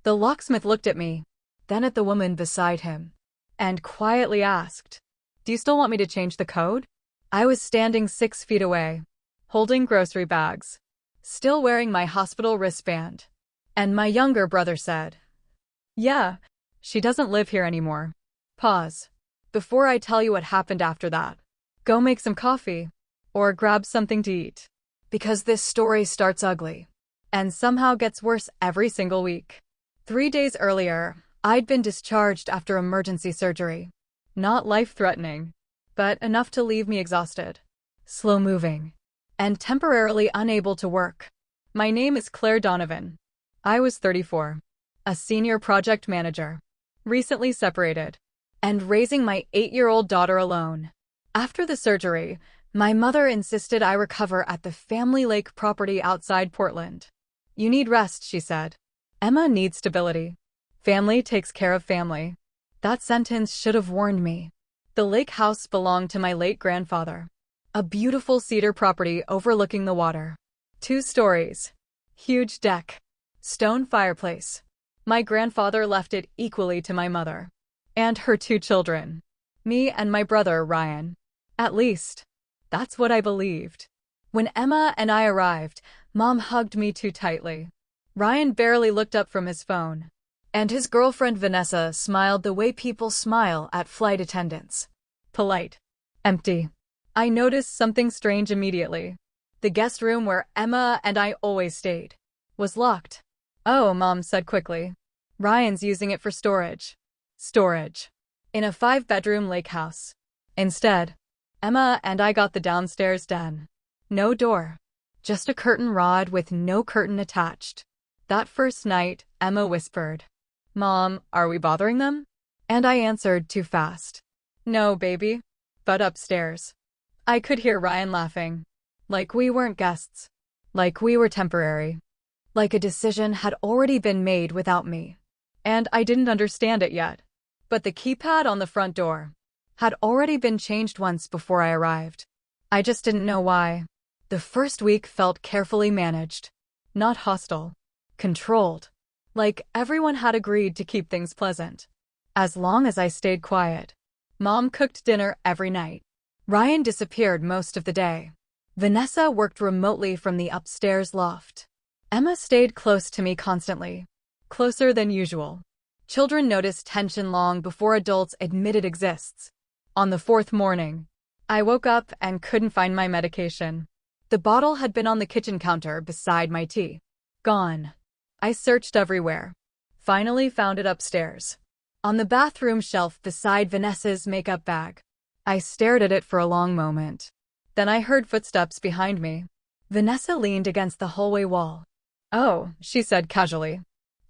The locksmith looked at me, then at the woman beside him, and quietly asked, "Do you still want me to change the code?" I was standing 6 feet away, holding grocery bags, still wearing my hospital wristband, and my younger brother said, "Yeah, she doesn't live here anymore." Pause. Before I tell you what happened after that, go make some coffee, or grab something to eat, because this story starts ugly, and somehow gets worse every single week. 3 days earlier, I'd been discharged after emergency surgery. Not life-threatening, but enough to leave me exhausted, slow-moving, and temporarily unable to work. My name is Claire Donovan. I was 34, a senior project manager, recently separated, and raising my 8-year-old daughter alone. After the surgery, my mother insisted I recover at the family lake property outside Portland. "You need rest," she said. "Emma needs stability. Family takes care of family." That sentence should have warned me. The lake house belonged to my late grandfather. A beautiful cedar property overlooking the water. 2 stories. Huge deck. Stone fireplace. My grandfather left it equally to my mother. And her 2 children. Me and my brother, Ryan. At least, that's what I believed. When Emma and I arrived, Mom hugged me too tightly. Ryan barely looked up from his phone. And his girlfriend Vanessa smiled the way people smile at flight attendants. Polite. Empty. I noticed something strange immediately. The guest room where Emma and I always stayed was locked. "Oh," Mom said quickly. "Ryan's using it for storage." Storage. In a 5-bedroom lake house. Instead, Emma and I got the downstairs den. No door. Just a curtain rod with no curtain attached. That first night, Emma whispered, "Mom, are we bothering them?" And I answered too fast. "No, baby." But upstairs, I could hear Ryan laughing. Like we weren't guests. Like we were temporary. Like a decision had already been made without me. And I didn't understand it yet. But the keypad on the front door had already been changed once before I arrived. I just didn't know why. The first week felt carefully managed. Not hostile. Controlled. Like everyone had agreed to keep things pleasant. As long as I stayed quiet. Mom cooked dinner every night. Ryan disappeared most of the day. Vanessa worked remotely from the upstairs loft. Emma stayed close to me constantly. Closer than usual. Children noticed tension long before adults admit it exists. On the 4th morning, I woke up and couldn't find my medication. The bottle had been on the kitchen counter beside my tea. Gone. I searched everywhere. Finally found it upstairs. On the bathroom shelf beside Vanessa's makeup bag. I stared at it for a long moment. Then I heard footsteps behind me. Vanessa leaned against the hallway wall. "Oh," she said casually.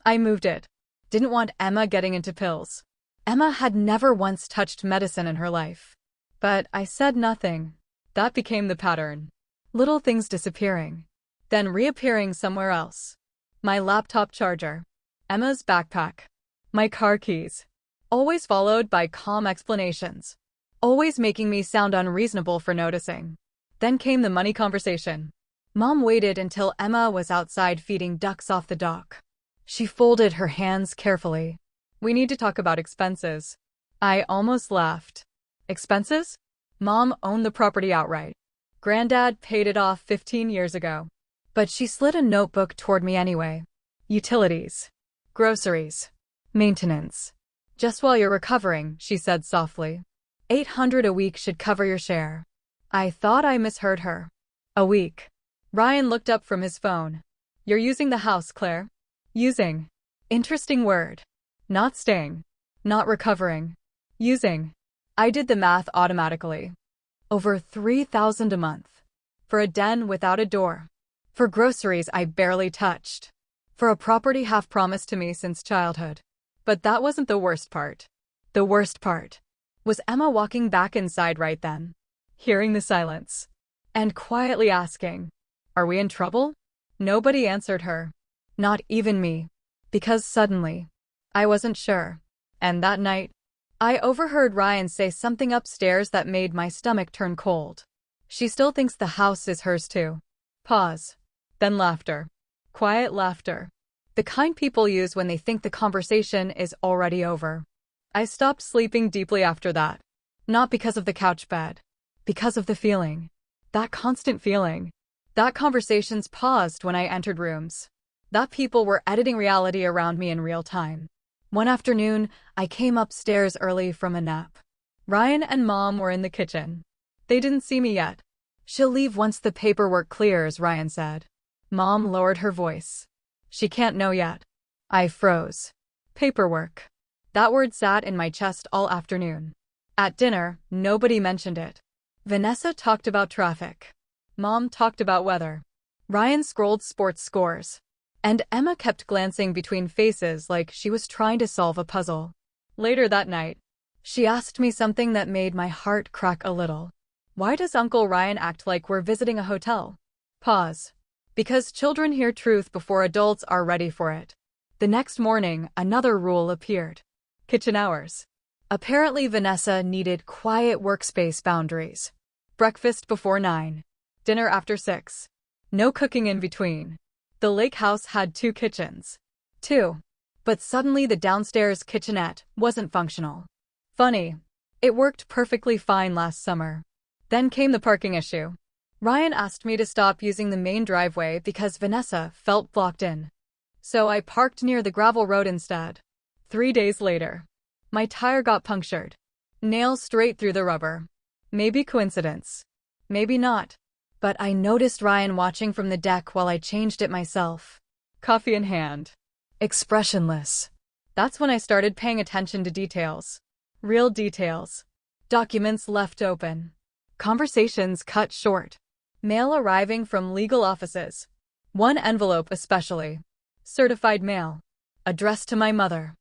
I moved it. Didn't want Emma getting into pills. Emma had never once touched medicine in her life. But I said nothing. That became the pattern. Little things disappearing, then reappearing somewhere else. My laptop charger. Emma's backpack. My car keys. Always followed by calm explanations. Always making me sound unreasonable for noticing. Then came the money conversation. Mom waited until Emma was outside feeding ducks off the dock. She folded her hands carefully. "We need to talk about expenses." I almost laughed. Expenses? Mom owned the property outright. Granddad paid it off 15 years ago. But she slid a notebook toward me anyway. "Utilities. Groceries. Maintenance. Just while you're recovering," she said softly. "800 a week should cover your share." I thought I misheard her. A week. Ryan looked up from his phone. "You're using the house, Claire." Using. Interesting word. Not staying. Not recovering. Using. I did the math automatically. Over $3,000 a month. For a den without a door. For groceries I barely touched. For a property half promised to me since childhood. But that wasn't the worst part. The worst part was Emma walking back inside right then, hearing the silence, and quietly asking, "Are we in trouble?" Nobody answered her. Not even me. Because suddenly, I wasn't sure. And that night, I overheard Ryan say something upstairs that made my stomach turn cold. "She still thinks the house is hers too." Pause. Then laughter. Quiet laughter. The kind people use when they think the conversation is already over. I stopped sleeping deeply after that. Not because of the couch bed. Because of the feeling. That constant feeling. That conversations paused when I entered rooms. That people were editing reality around me in real time. One afternoon, I came upstairs early from a nap. Ryan and Mom were in the kitchen. They didn't see me yet. "She'll leave once the paperwork clears," Ryan said. Mom lowered her voice. "She can't know yet." I froze. Paperwork. That word sat in my chest all afternoon. At dinner, nobody mentioned it. Vanessa talked about traffic. Mom talked about weather. Ryan scrolled sports scores. And Emma kept glancing between faces like she was trying to solve a puzzle. Later that night, she asked me something that made my heart crack a little. "Why does Uncle Ryan act like we're visiting a hotel?" Pause. Because children hear truth before adults are ready for it. The next morning, another rule appeared. Kitchen hours. Apparently Vanessa needed quiet workspace boundaries. Breakfast before 9. Dinner after 6. No cooking in between. The lake house had 2 kitchens. 2. But suddenly the downstairs kitchenette wasn't functional. Funny. It worked perfectly fine last summer. Then came the parking issue. Ryan asked me to stop using the main driveway because Vanessa felt blocked in. So I parked near the gravel road instead. 3 days later, my tire got punctured. Nail straight through the rubber. Maybe coincidence. Maybe not. But I noticed Ryan watching from the deck while I changed it myself. Coffee in hand. Expressionless. That's when I started paying attention to details. Real details. Documents left open. Conversations cut short. Mail arriving from legal offices. One envelope especially. Certified mail. Addressed to my mother.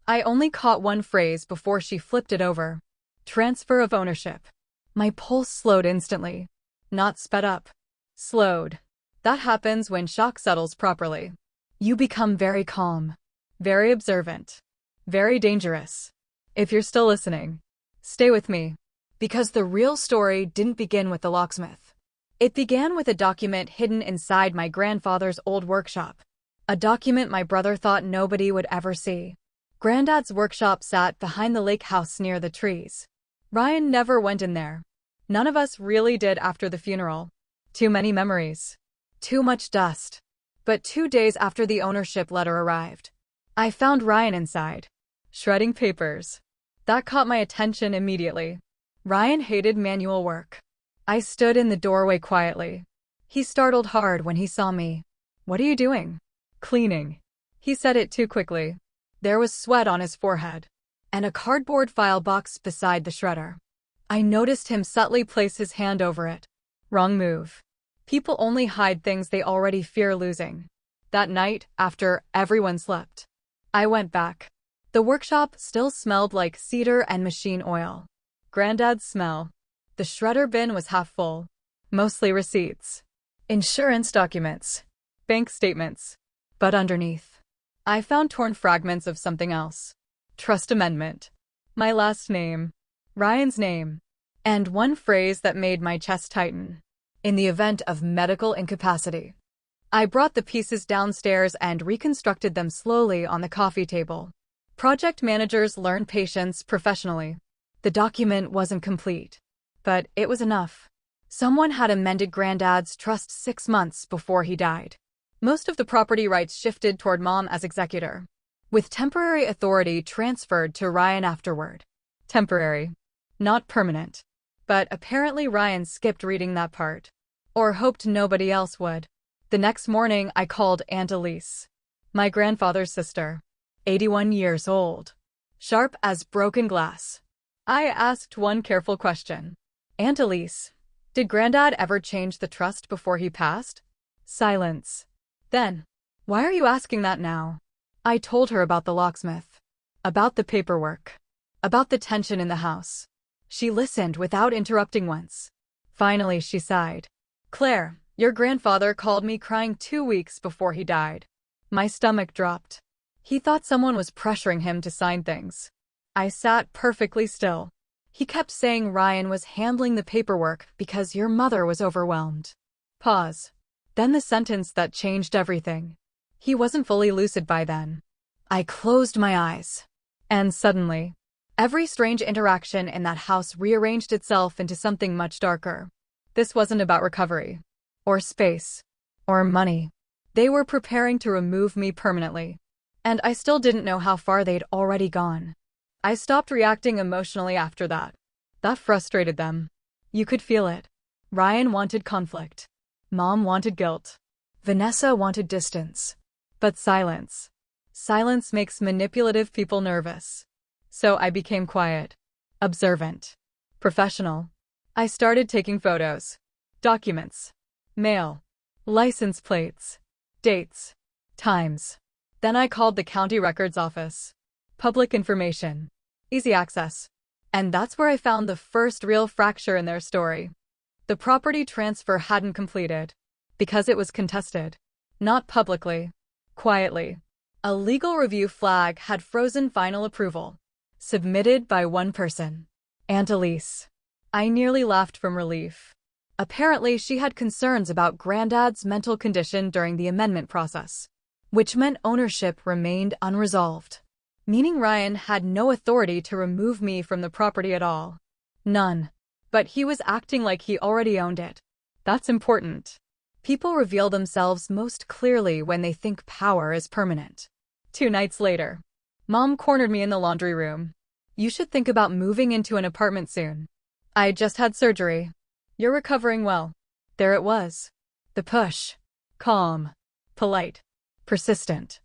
I only caught one phrase before she flipped it over. Transfer of ownership. My pulse slowed instantly. Not sped up. Slowed. That happens when shock settles properly. You become very calm. Very observant. Very dangerous. If you're still listening, stay with me. Because the real story didn't begin with the locksmith. It began with a document hidden inside my grandfather's old workshop. A document my brother thought nobody would ever see. Granddad's workshop sat behind the lake house near the trees. Ryan never went in there. None of us really did after the funeral. Too many memories. Too much dust. But 2 days after the ownership letter arrived, I found Ryan inside, shredding papers. That caught my attention immediately. Ryan hated manual work. I stood in the doorway quietly. He startled hard when he saw me. "What are you doing?" "Cleaning." He said it too quickly. There was sweat on his forehead, and a cardboard file box beside the shredder. I noticed him subtly place his hand over it. Wrong move. People only hide things they already fear losing. That night, after everyone slept, I went back. The workshop still smelled like cedar and machine oil. Granddad's smell. The shredder bin was half full. Mostly receipts. Insurance documents. Bank statements. But underneath, I found torn fragments of something else. Trust amendment. My last name. Ryan's name. And one phrase that made my chest tighten. In the event of medical incapacity. I brought the pieces downstairs and reconstructed them slowly on the coffee table. Project managers learn patience professionally. The document wasn't complete, but it was enough. Someone had amended Granddad's trust 6 months before he died. Most of the property rights shifted toward Mom as executor, with temporary authority transferred to Ryan afterward. Temporary. Not permanent. But apparently Ryan skipped reading that part. Or hoped nobody else would. The next morning I called Aunt Elise. My grandfather's sister. 81 years old. Sharp as broken glass. I asked one careful question. "Aunt Elise, did Granddad ever change the trust before he passed?" Silence. Then, "Why are you asking that now?" I told her about the locksmith. About the paperwork. About the tension in the house. She listened without interrupting once. Finally she sighed. "Claire, your grandfather called me crying 2 weeks before he died." My stomach dropped. He thought someone was pressuring him to sign things. I sat perfectly still. He kept saying Ryan was handling the paperwork because your mother was overwhelmed. Pause. Then the sentence that changed everything. He wasn't fully lucid by then. I closed my eyes. And suddenly, every strange interaction in that house rearranged itself into something much darker. This wasn't about recovery, or space, or money. They were preparing to remove me permanently. And I still didn't know how far they'd already gone. I stopped reacting emotionally after that. That frustrated them. You could feel it. Ryan wanted conflict. Mom wanted guilt. Vanessa wanted distance. But silence. Silence makes manipulative people nervous. So I became quiet, observant, professional. I started taking photos, documents, mail, license plates, dates, times. Then I called the county records office. Public information. Easy access. And that's where I found the first real fracture in their story. The property transfer hadn't completed. Because it was contested. Not publicly. Quietly. A legal review flag had frozen final approval. Submitted by one person. Aunt Elise. I nearly laughed from relief. Apparently she had concerns about Granddad's mental condition during the amendment process. Which meant ownership remained unresolved. Meaning Ryan had no authority to remove me from the property at all. None. But he was acting like he already owned it. That's important. People reveal themselves most clearly when they think power is permanent. 2 nights later, Mom cornered me in the laundry room. You should think about moving into an apartment soon. I just had surgery. You're recovering well. There it was. The push. Calm. Polite. Persistent.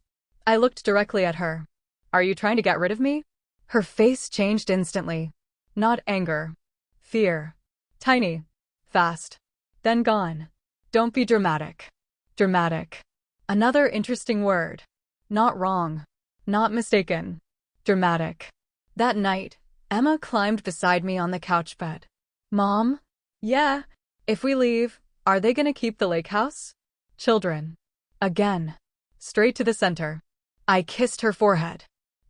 I looked directly at her. Are you trying to get rid of me? Her face changed instantly. Not anger. Fear. Tiny. Fast. Then gone. Don't be dramatic. Dramatic. Another interesting word. Not wrong. Not mistaken. Dramatic. That night, Emma climbed beside me on the couch bed. Mom? Yeah. If we leave, are they gonna keep the lake house? Children. Again. Straight to the center. I kissed her forehead.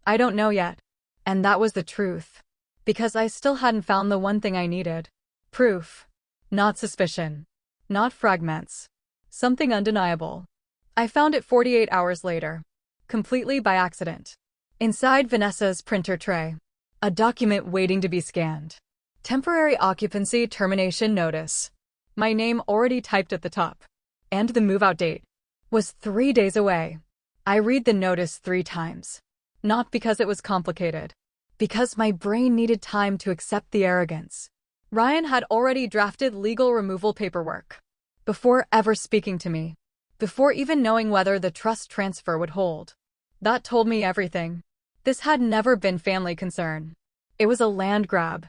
I don't know yet. And that was the truth. Because I still hadn't found the one thing I needed. Proof. Not suspicion. Not fragments. Something undeniable. I found it 48 hours later. Completely by accident. Inside Vanessa's printer tray. A document waiting to be scanned. Temporary occupancy termination notice. My name already typed at the top. And the move-out date was 3 days away. I read the notice 3 times. Not because it was complicated. Because my brain needed time to accept the arrogance. Ryan had already drafted legal removal paperwork. Before ever speaking to me. Before even knowing whether the trust transfer would hold. That told me everything. This had never been family concern. It was a land grab.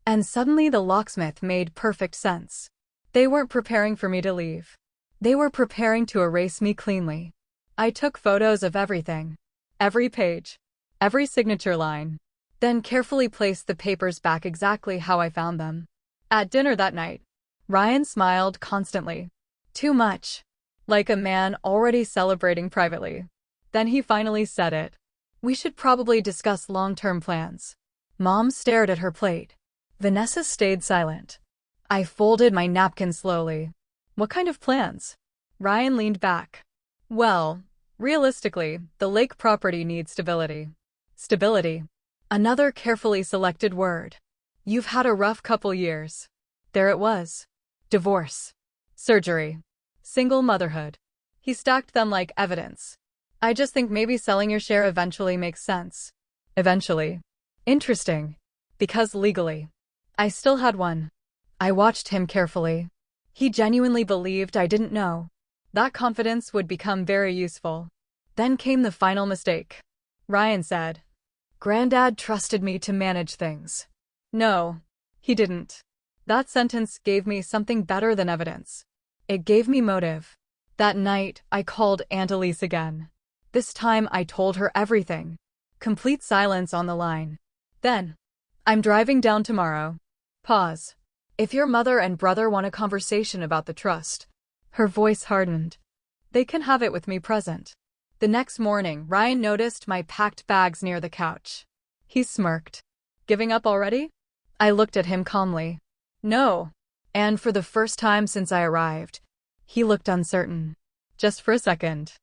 And suddenly the locksmith made perfect sense. They weren't preparing for me to leave. They were preparing to erase me cleanly. I took photos of everything. Every page. Every signature line. Then carefully placed the papers back exactly how I found them. At dinner that night, Ryan smiled constantly. Too much. Like a man already celebrating privately. Then he finally said it. We should probably discuss long-term plans. Mom stared at her plate. Vanessa stayed silent. I folded my napkin slowly. What kind of plans? Ryan leaned back. Well, realistically, the lake property needs stability. Stability. Another carefully selected word. You've had a rough couple years. There it was. Divorce. Surgery. Single motherhood. He stacked them like evidence. I just think maybe selling your share eventually makes sense. Eventually. Interesting. Because legally. I still had one. I watched him carefully. He genuinely believed I didn't know. That confidence would become very useful. Then came the final mistake. Ryan said. Granddad trusted me to manage things. No, he didn't. That sentence gave me something better than evidence. It gave me motive. That night, I called Aunt Elise again. This time I told her everything. Complete silence on the line. Then, I'm driving down tomorrow. Pause. If your mother and brother want a conversation about the trust. Her voice hardened. They can have it with me present. The next morning, Ryan noticed my packed bags near the couch. He smirked. Giving up already? I looked at him calmly. No. And for the first time since I arrived, he looked uncertain. Just for a second.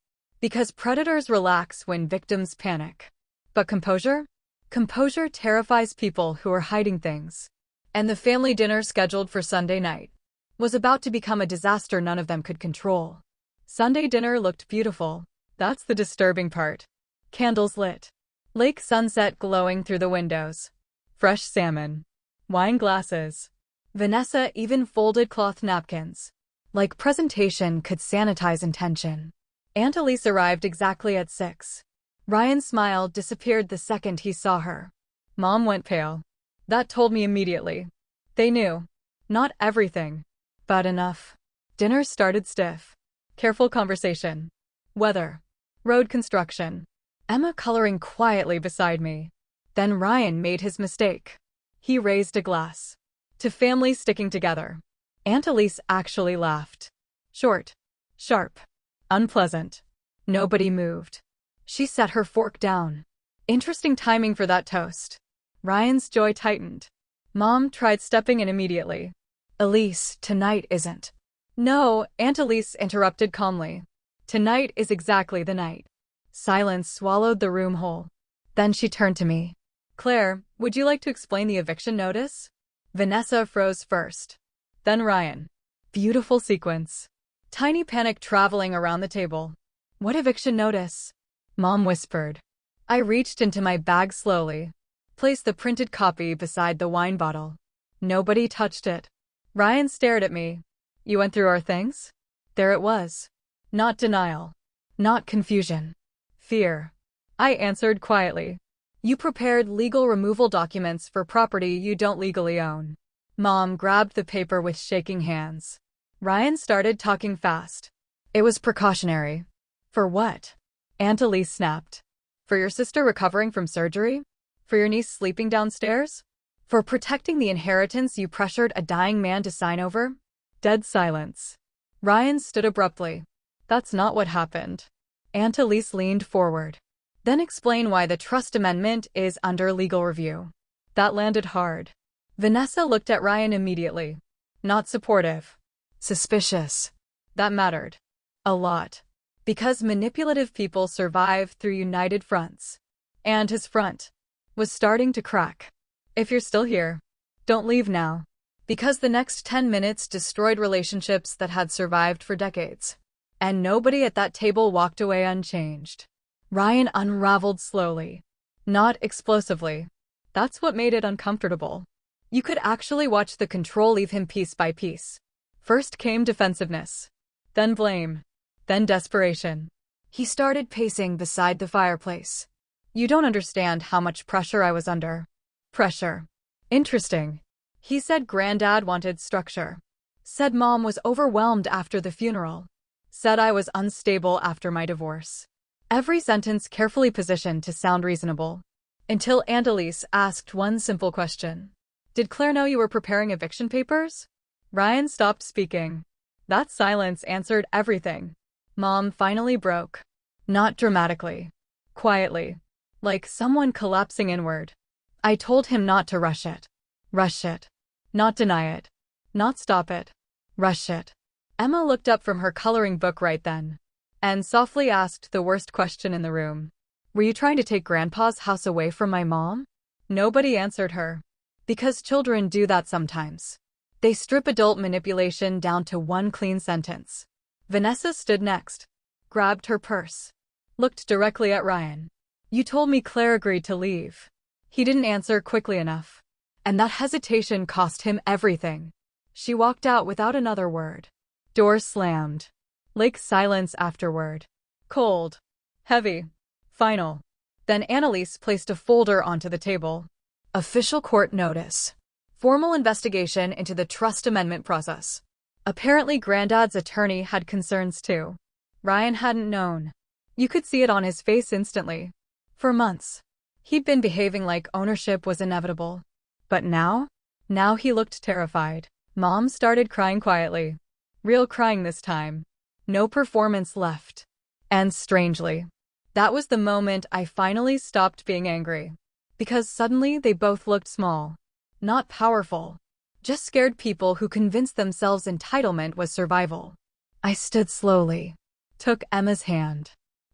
Because predators relax when victims panic. But composure? Composure terrifies people who are hiding things. And the family dinner scheduled for Sunday night was about to become a disaster none of them could control. Sunday dinner looked beautiful. That's the disturbing part. Candles lit. Lake sunset glowing through the windows. Fresh salmon. Wine glasses. Vanessa even folded cloth napkins. Like presentation could sanitize intention. Aunt Elise arrived exactly at 6. Ryan's smile disappeared the second he saw her. Mom went pale. That told me immediately. They knew. Not everything, but enough. Dinner started stiff. Careful conversation. Weather. Road construction. Emma coloring quietly beside me. Then Ryan made his mistake. He raised a glass. To family sticking together. Aunt Elise actually laughed. Short. Sharp. Unpleasant. Nobody moved. She set her fork down. Interesting timing for that toast. Ryan's jaw tightened. Mom tried stepping in immediately. Elise, tonight isn't. No, Aunt Elise interrupted calmly. Tonight is exactly the night. Silence swallowed the room whole. Then she turned to me. Claire, would you like to explain the eviction notice? Vanessa froze first. Then Ryan. Beautiful sequence. Tiny panic traveling around the table. What eviction notice? Mom whispered. I reached into my bag slowly. Placed the printed copy beside the wine bottle. Nobody touched it. Ryan stared at me. You went through our things? There it was. Not denial. Not confusion. Fear. I answered quietly. You prepared legal removal documents for property you don't legally own. Mom grabbed the paper with shaking hands. Ryan started talking fast. It was precautionary. For what? Aunt Elise snapped. For your sister recovering from surgery? For your niece sleeping downstairs? For protecting the inheritance you pressured a dying man to sign over? Dead silence. Ryan stood abruptly. That's not what happened. Aunt Elise leaned forward. Then explain why the trust amendment is under legal review. That landed hard. Vanessa looked at Ryan immediately. Not supportive. Suspicious. That mattered. A lot. Because manipulative people survive through united fronts. And his front was starting to crack. If you're still here, don't leave now. Because the next 10 minutes destroyed relationships that had survived for decades. And nobody at that table walked away unchanged. Ryan unraveled slowly. Not explosively. That's what made it uncomfortable. You could actually watch the control leave him piece by piece. First came defensiveness. Then blame. Then desperation. He started pacing beside the fireplace. You don't understand how much pressure I was under. Pressure. Interesting. He said Granddad wanted structure. Said Mom was overwhelmed after the funeral. Said I was unstable after my divorce. Every sentence carefully positioned to sound reasonable. Until Aunt Elise asked one simple question. Did Claire know you were preparing eviction papers? Ryan stopped speaking. That silence answered everything. Mom finally broke. Not dramatically. Quietly. Like someone collapsing inward. I told him not to rush it. Rush it. Not deny it. Not stop it. Rush it. Emma looked up from her coloring book right then. And softly asked the worst question in the room. Were you trying to take Grandpa's house away from my mom? Nobody answered her. Because children do that sometimes. They strip adult manipulation down to one clean sentence. Vanessa stood next. Grabbed her purse. Looked directly at Ryan. You told me Claire agreed to leave. He didn't answer quickly enough. And that hesitation cost him everything. She walked out without another word. Door slammed. Lake silence afterward. Cold. Heavy. Final. Then Aunt Elise placed a folder onto the table. Official court notice. Formal investigation into the trust amendment process. Apparently Granddad's attorney had concerns too. Ryan hadn't known. You could see it on his face instantly. For months, he'd been behaving like ownership was inevitable. But now? Now he looked terrified. Mom started crying quietly. Real crying this time. No performance left. And strangely, that was the moment I finally stopped being angry. Because suddenly they both looked small. Not powerful. Just scared people who convinced themselves entitlement was survival. I stood slowly. Took Emma's hand.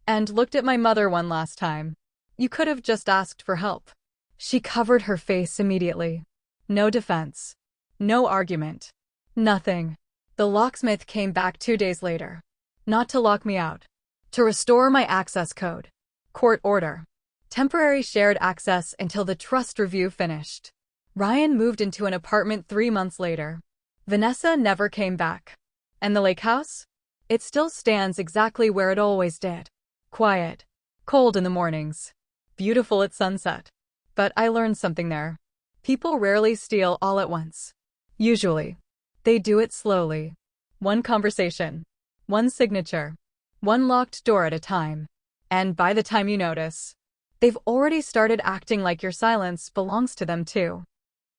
and looked at my mother one last time. You could have just asked for help. She covered her face immediately. No defense. No argument. Nothing. The locksmith came back 2 days later. Not to lock me out. To restore my access code. Court order. Temporary shared access until the trust review finished. Ryan moved into an apartment 3 months later. Vanessa never came back. And the lake house? It still stands exactly where it always did. Quiet. Cold in the mornings. Beautiful at sunset. But I learned something there. People rarely steal all at once. Usually. They do it slowly. One conversation. One signature. One locked door at a time. And by the time you notice, they've already started acting like your silence belongs to them too.